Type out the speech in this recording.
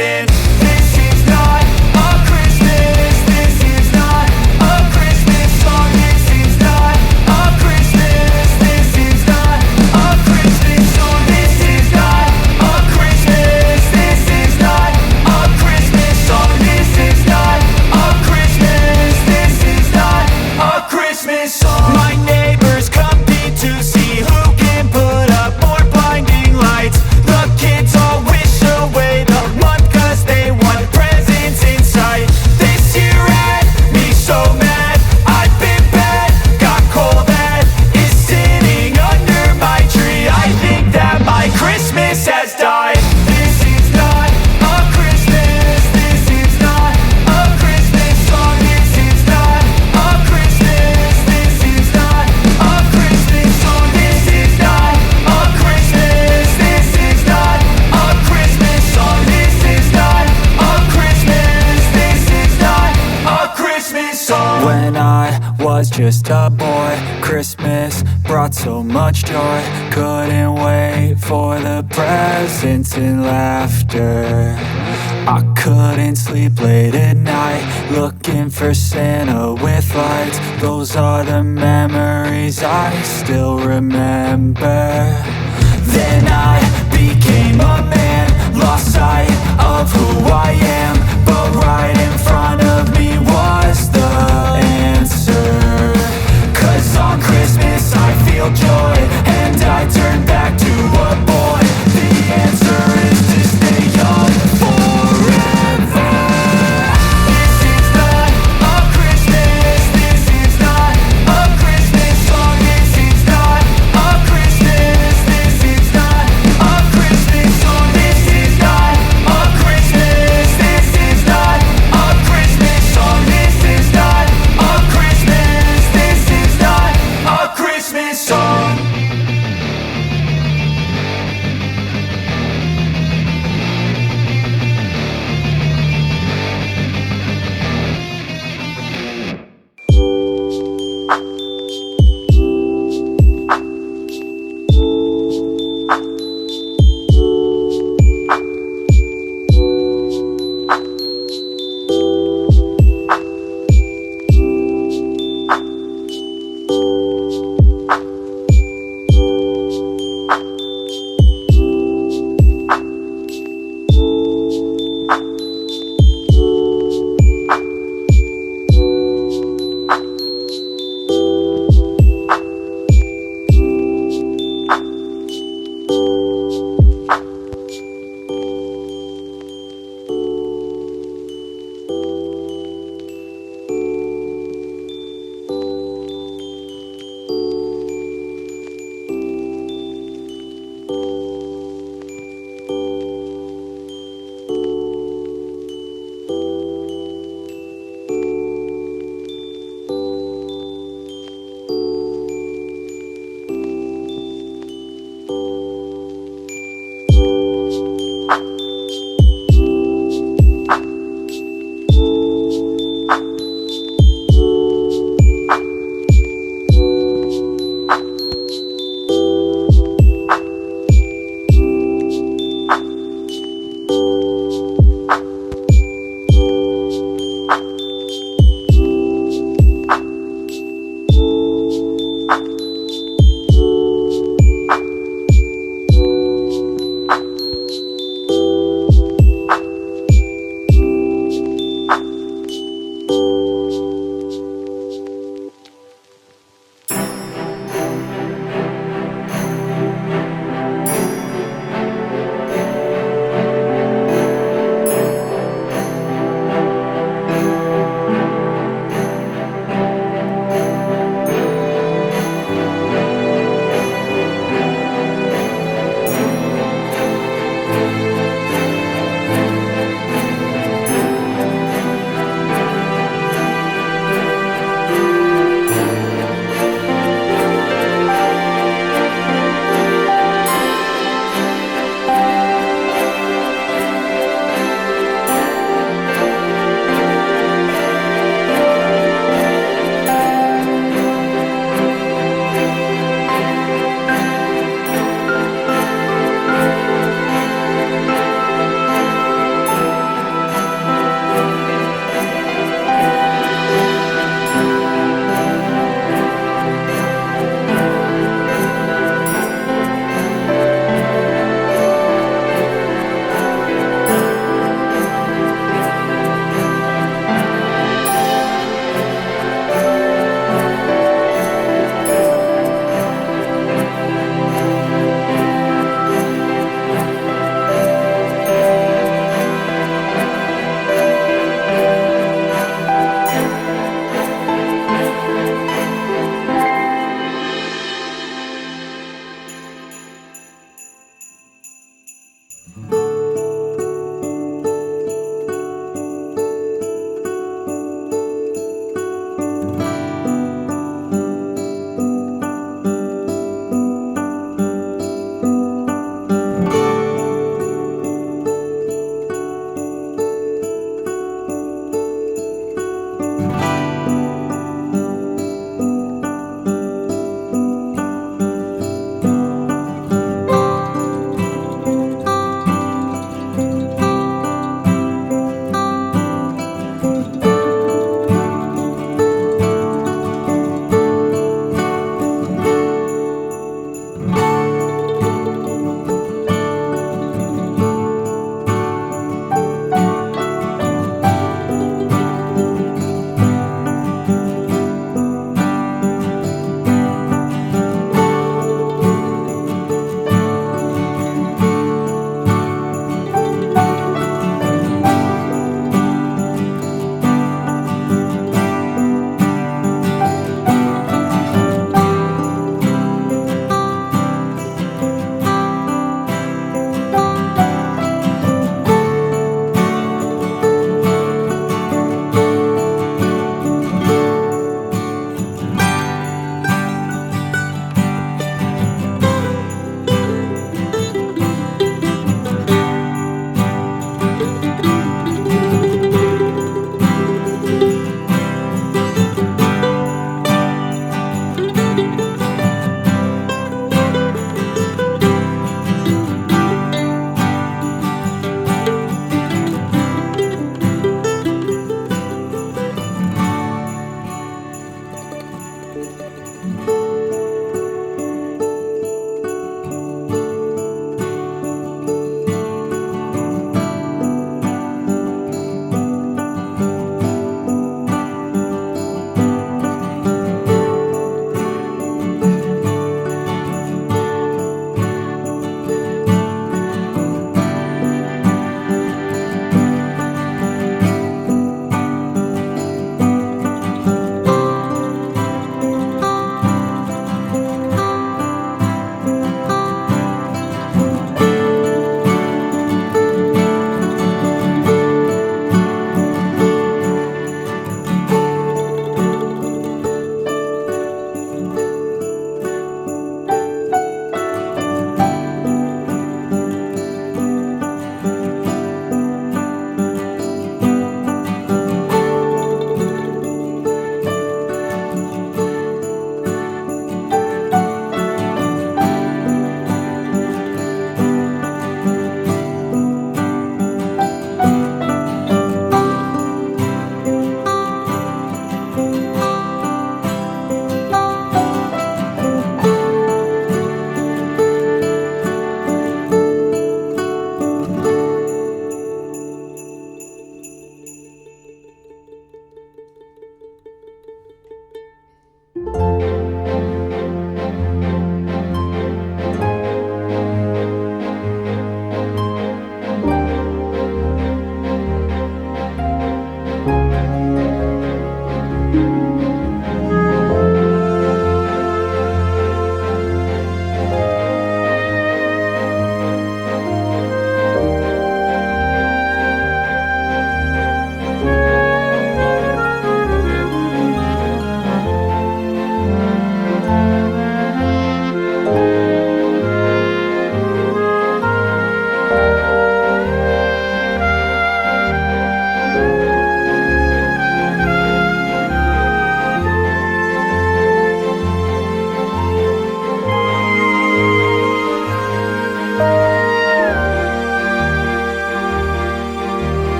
laughing. This is not a Christmas. This is not a Christmas song. This is not a Christmas. This is not a Christmas song. This is not a Christmas. This is not a Christmas song. This is not a Christmas. This is not a Christmas song. My neighbors compete to see who can put up more blinding lights. The kids all wish away the month 'cause they want presents in sight. This year had me so mad, I've been bad, got coal that is sitting under my tree. I think that my Christmas has died. This is not a Christmas. This is not a Christmas song. This is not a Christmas. This is not a Christmas song. This is not a Christmas. This is not a Christmas song. This is not a Christmas. This is not a Christmas song. When I was just a boy, Christmas brought so much joy. Couldn't wait for the presents and laughter. I couldn't sleep late at night, looking for Santa with lights. Those are the memories I still remember. Then I became a man, lost sight of who I am. But right